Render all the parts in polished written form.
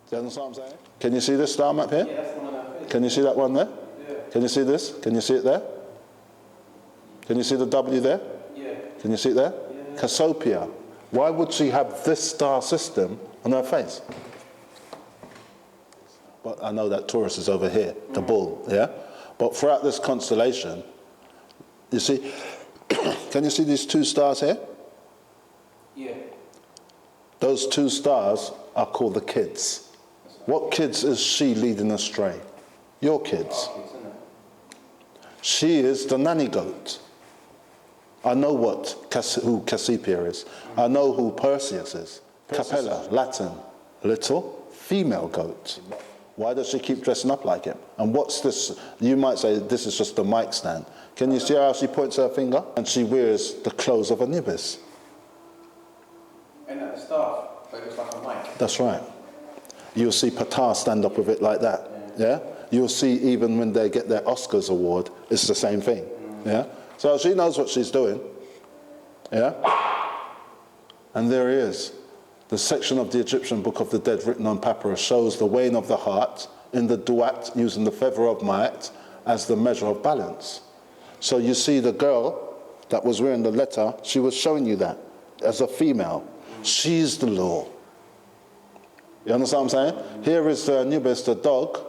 Do you understand what I'm saying? Can you see this star map here? Yeah, that's the one on that face. Can you see that one there? Yeah. Can you see this? Can you see it there? Can you see the W there? Yeah. Can you see it there? Yeah. Cassiopeia. Why would she have this star system on her face? But I know that Taurus is over here, the bull, yeah? But throughout this constellation, you see, can you see these two stars here? Yeah. Those two stars are called the kids. What kids is she leading astray? Your kids. She is the nanny goat. I know who Cassiopeia is. I know who Perseus is. Capella, Latin, little female goat. Why does she keep dressing up like him? And what's this? You might say this is just the mic stand. Can you see how she points her finger? And she wears the clothes of Anubis. And at the staff, so it looks like a mic. That's right. You'll see Ptah stand up with it like that. Yeah? You'll see even when they get their Oscars award, it's the same thing. Yeah? So she knows what she's doing. Yeah? And there he is. The section of the Egyptian Book of the Dead written on papyrus shows the weighing of the heart in the duat using the feather of Ma'at as the measure of balance. So you see the girl that was wearing the letter, she was showing you that as a female. She's the law. You understand what I'm saying? Here is Anubis, the dog,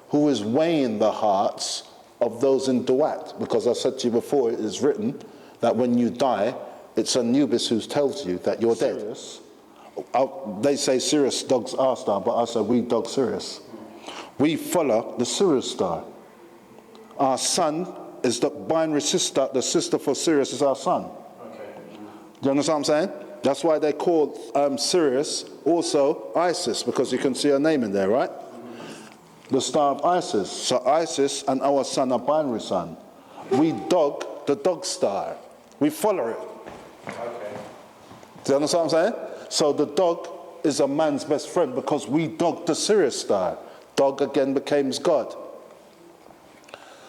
who is weighing the hearts of those in duat. Because I said to you before, it is written that when you die, it's Anubis who tells you that you're dead. Sirius. They say Sirius dogs our star, but I say we dog Sirius. We follow the Sirius star. Our sun is the binary sister. The sister for Sirius is our sun. Okay. Do you understand what I'm saying? That's why they call Sirius also Isis, because you can see her name in there, right? The star of Isis. So Isis and our sun are binary sun. We dog the dog star. We follow it. Okay. Do you understand what I'm saying? So the dog is a man's best friend because we dog the Sirius star. Dog again becomes God.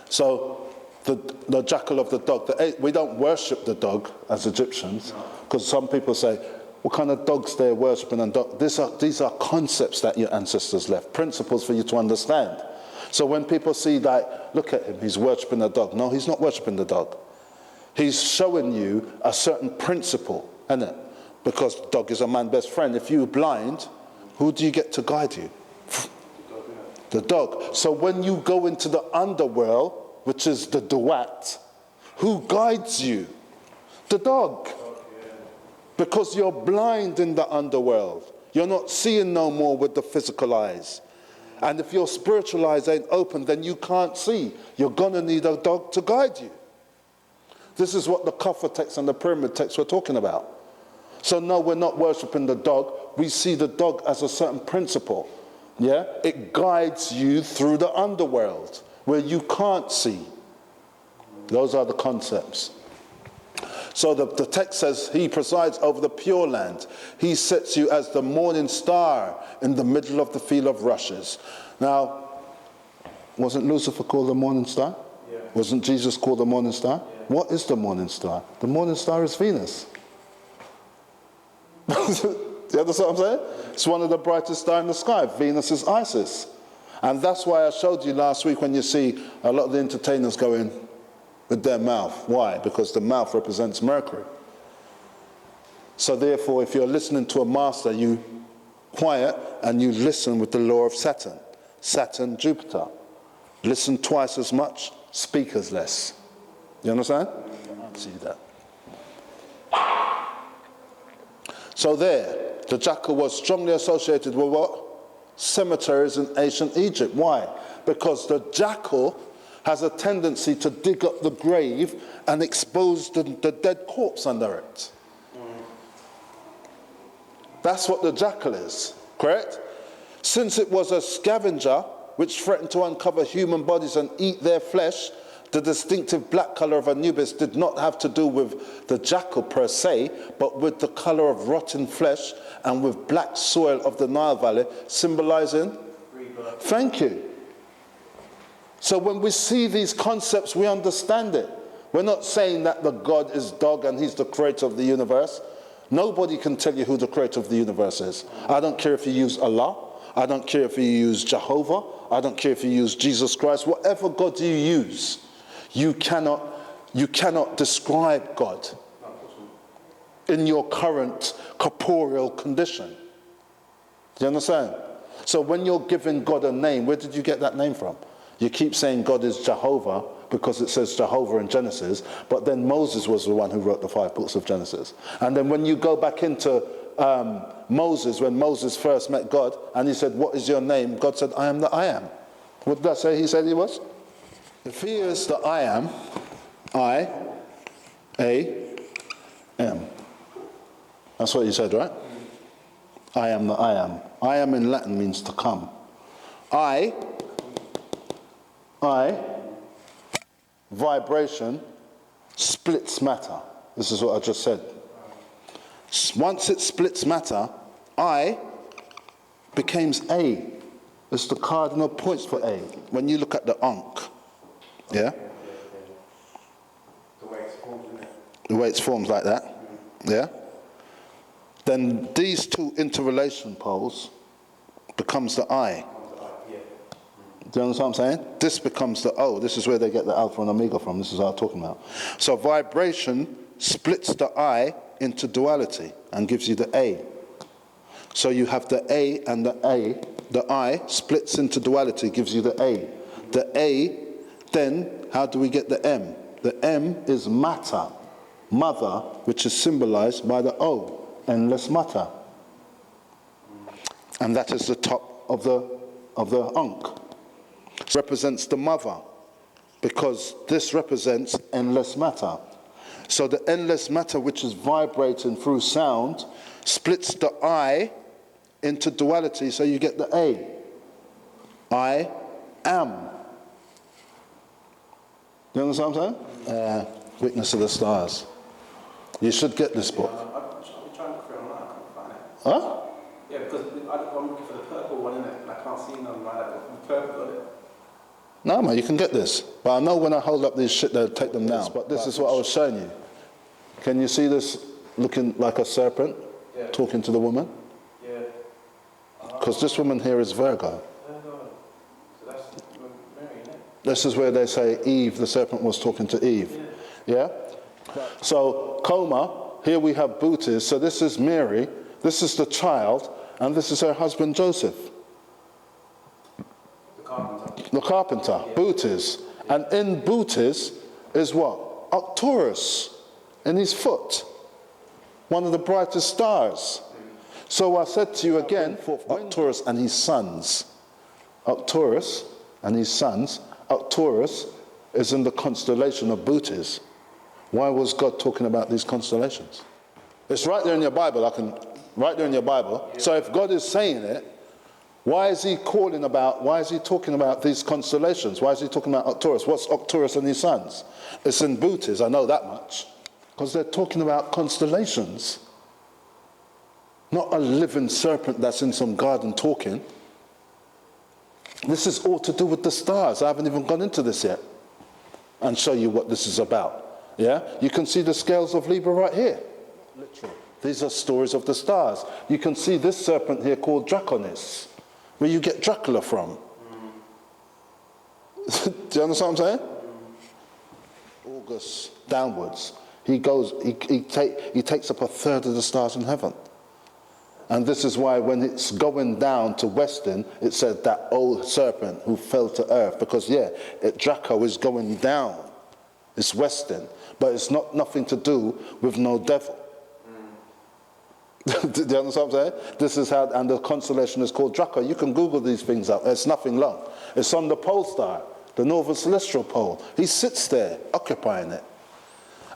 So the jackal of the dog, we don't worship the dog as Egyptians, because some people say, what kind of dogs they're worshipping? And these are concepts that your ancestors left, principles for you to understand. So when people see that, look at him, he's worshipping a dog. No, he's not worshipping the dog. He's showing you a certain principle, isn't it? Because dog is a man's best friend. If you're blind, who do you get to guide you? The dog. So when you go into the underworld, which is the duat, who guides you? The dog. Because you're blind in the underworld. You're not seeing no more with the physical eyes. And if your spiritual eyes ain't open, then you can't see. You're going to need a dog to guide you. This is what the Kafir text and the pyramid text were talking about. So no, we're not worshipping the dog. We see the dog as a certain principle. Yeah? It guides you through the underworld where you can't see. Those are the concepts. So the text says, he presides over the pure land. He sets you as the morning star in the middle of the field of rushes. Now, wasn't Lucifer called the morning star? Yeah. Wasn't Jesus called the morning star? Yeah. What is the morning star? The morning star is Venus. Do you understand what I'm saying? It's one of the brightest stars in the sky. Venus is Isis. And that's why I showed you last week when you see a lot of the entertainers going with their mouth. Why? Because the mouth represents Mercury. So therefore, if you're listening to a master, you quiet and you listen with the law of Saturn. Saturn, Jupiter. Listen twice as much, speak as less. You understand? I see that. So there, the jackal was strongly associated with what? Cemeteries in ancient Egypt. Why? Because the jackal has a tendency to dig up the grave and expose the dead corpse under it. That's what the jackal is, correct? Since it was a scavenger which threatened to uncover human bodies and eat their flesh, the distinctive black color of Anubis did not have to do with the jackal per se, but with the color of rotten flesh and with black soil of the Nile Valley, symbolizing rebirth. Thank you. So when we see these concepts, we understand it. We're not saying that the God is dog and he's the creator of the universe. Nobody can tell you who the creator of the universe is. I don't care if you use Allah. I don't care if you use Jehovah. I don't care if you use Jesus Christ. Whatever God you use, you cannot describe God in your current corporeal condition. Do you understand? So when you're giving God a name, where did you get that name from? You keep saying God is Jehovah because it says Jehovah in Genesis, but then Moses was the one who wrote the 5 books of Genesis. And then when you go back into Moses, when Moses first met God, and he said, what is your name? God said, I am that I am. What did that say he said he was? If he is the I am, I, A, am. That's what he said, right? I am the I am. I am in Latin means to come. I, vibration, splits matter. This is what I just said. Once it splits matter, I becomes A. It's the cardinal points for A. When you look at the Ankh, yeah? The way it's formed, isn't it? The way it's formed like that, yeah? Then these two interrelation poles becomes the I. Do you understand what I'm saying? This becomes the O. This is where they get the alpha and omega from. This is what I'm talking about. So vibration splits the I into duality and gives you the A. So you have the A and the A. The I splits into duality, gives you the A. The A, then, how do we get the M? The M is matter, mother, which is symbolized by the O. Endless matter, and that is the top of the Ankh. It represents the mother, because this represents endless matter. So the endless matter, which is vibrating through sound, splits the I into duality, so you get the A. I am. You understand what I'm saying? Witness of the Stars. You should get this book. Huh? Yeah, because I'm looking for the purple one, innit? And I can't see none like that. The purple got it. No, man, you can get this. But I know when I hold up these shit, they'll take them down. But this is what I was showing you. Can you see this looking like a serpent talking to the woman? Yeah. Because this woman here is Virgo. So that's Mary, innit? This is where they say Eve, the serpent was talking to Eve. Yeah? So, coma, here we have Bootis. So this is Mary. This is the child, and this is her husband Joseph. The carpenter, Bootis. And in Bootis is what? Arcturus in his foot. One of the brightest stars. So I said to you again, for Arcturus and his sons. Arcturus and his sons. Arcturus is in the constellation of Bootis. Why was God talking about these constellations? It's right there in your Bible. Right there in your Bible. Yeah. So if God is saying it, why is he talking about these constellations? Why is he talking about Arcturus? What's Arcturus and his sons? It's in Bootis, I know that much. Because they're talking about constellations. Not a living serpent that's in some garden talking. This is all to do with the stars. I haven't even gone into this yet. And show you what this is about. Yeah? You can see the scales of Libra right here. Literally. These are stories of the stars. You can see this serpent here called Draconis, where you get Dracula from. Do you understand what I'm saying? August downwards. He takes up a third of the stars in heaven. And this is why when it's going down to Western, it said that old serpent who fell to earth. Because Draco is going down. It's Western. But it's nothing to do with no devil. Do you understand what I'm saying? This is how, and the constellation is called Draco. You can Google these things up. It's nothing long. It's on the pole star, the northern celestial pole. He sits there, occupying it.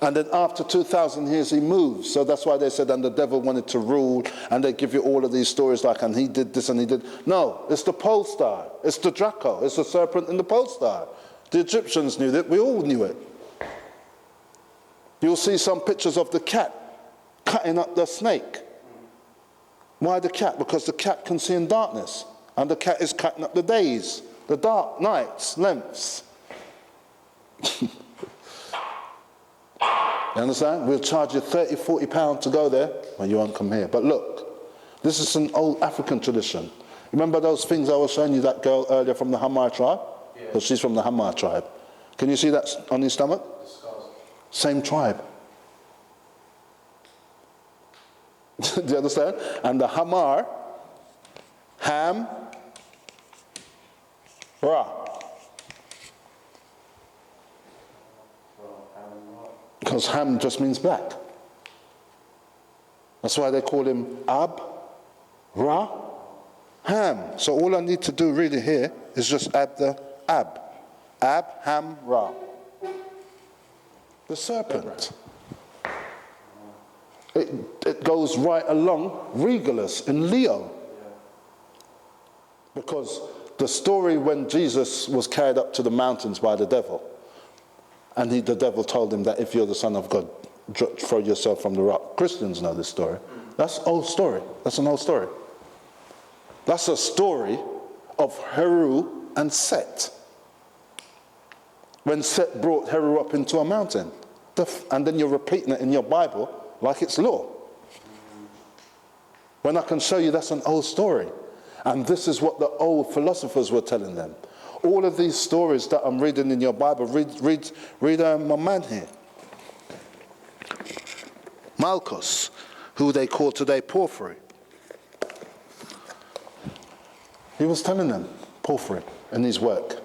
And then after 2,000 years, he moves. So that's why they said, and the devil wanted to rule, and they give you all of these stories like, and he did this and he did. No, it's the pole star. It's the Draco. It's the serpent in the pole star. The Egyptians knew it. We all knew it. You'll see some pictures of the cat cutting up the snake. Why the cat? Because the cat can see in darkness. And the cat is cutting up the days, the dark nights, lengths. You understand? We'll charge you £30, £40 to go there. Well, you won't come here. But look, this is an old African tradition. Remember those things I was showing you, that girl earlier from the Hamar tribe? Yeah. Because she's from the Hamar tribe. Can you see that on his stomach? The scars. Same tribe. Do you understand? And the Hamar, Ham, Ra. Because Ham just means black. That's why they call him Ab, Ra, Ham. So all I need to do really here is just add the Ab. Ab, Ham, Ra. The serpent. It goes right along Regalus in Leo. Because the story when Jesus was carried up to the mountains by the devil, and the devil told him that if you're the Son of God, throw yourself from the rock. Christians know this story. That's an old story. That's an old story. That's a story of Heru and Set. When Set brought Heru up into a mountain. And then you're repeating it in your Bible like it's law. When I can show you that's an old story. And this is what the old philosophers were telling them. All of these stories that I'm reading in your Bible, read my man here. Malchus, who they call today Porphyry. He was telling them, Porphyry, in his work.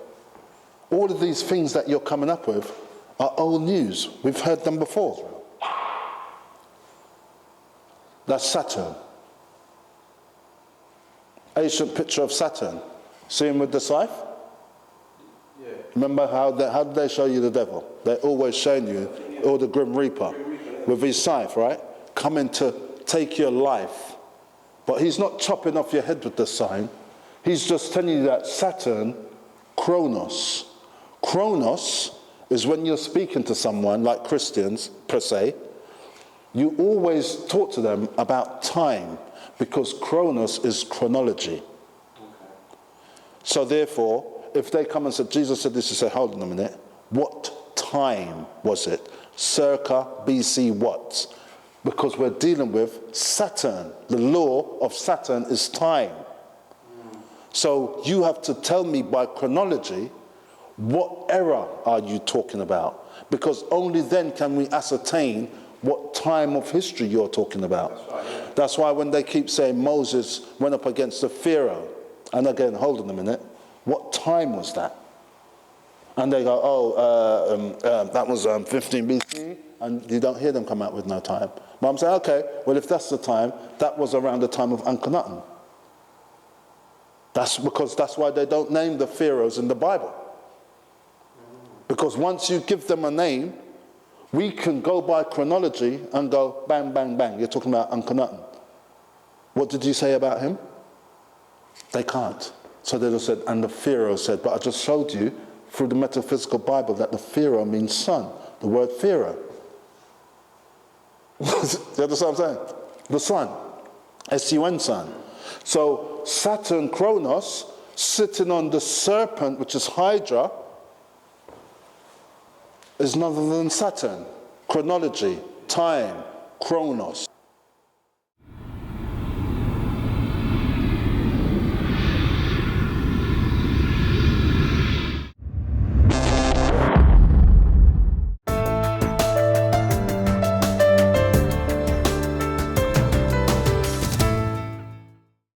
All of these things that you're coming up with are old news. We've heard them before. That's Saturn. Ancient picture of Saturn. See him with the scythe? Yeah. Remember how did they show you the devil? They're always showing you, or the Grim Reaper, with his scythe, right? Coming to take your life. But he's not chopping off your head with the sign. He's just telling you that Saturn, Chronos. Chronos is when you're speaking to someone, like Christians, per se, you always talk to them about time, because Chronos is chronology. Okay. So therefore, if they come and say, Jesus said this, you say, hold on a minute, what time was it? Circa BC what? Because we're dealing with Saturn. The law of Saturn is time. So you have to tell me by chronology, what era are you talking about? Because only then can we ascertain what time of history you're talking about. That's right, yeah. That's why when they keep saying Moses went up against the Pharaoh, and again, hold on a minute, what time was that? And they go, that was 15 BC, and you don't hear them come out with no time. But I'm saying, okay, well, if that's the time, that was around the time of Akhenaten. That's why they don't name the pharaohs in the Bible. Because once you give them a name, we can go by chronology and go bang, bang, bang. You're talking about Akhenaten. What did you say about him? They can't. So they just said, and the pharaoh said, but I just showed you through the metaphysical Bible that the pharaoh means son. The word pharaoh. You understand what I'm saying? The sun. S-U-N, son. So Saturn, Chronos, sitting on the serpent, which is Hydra, is none other than Saturn. Chronology, time, Chronos.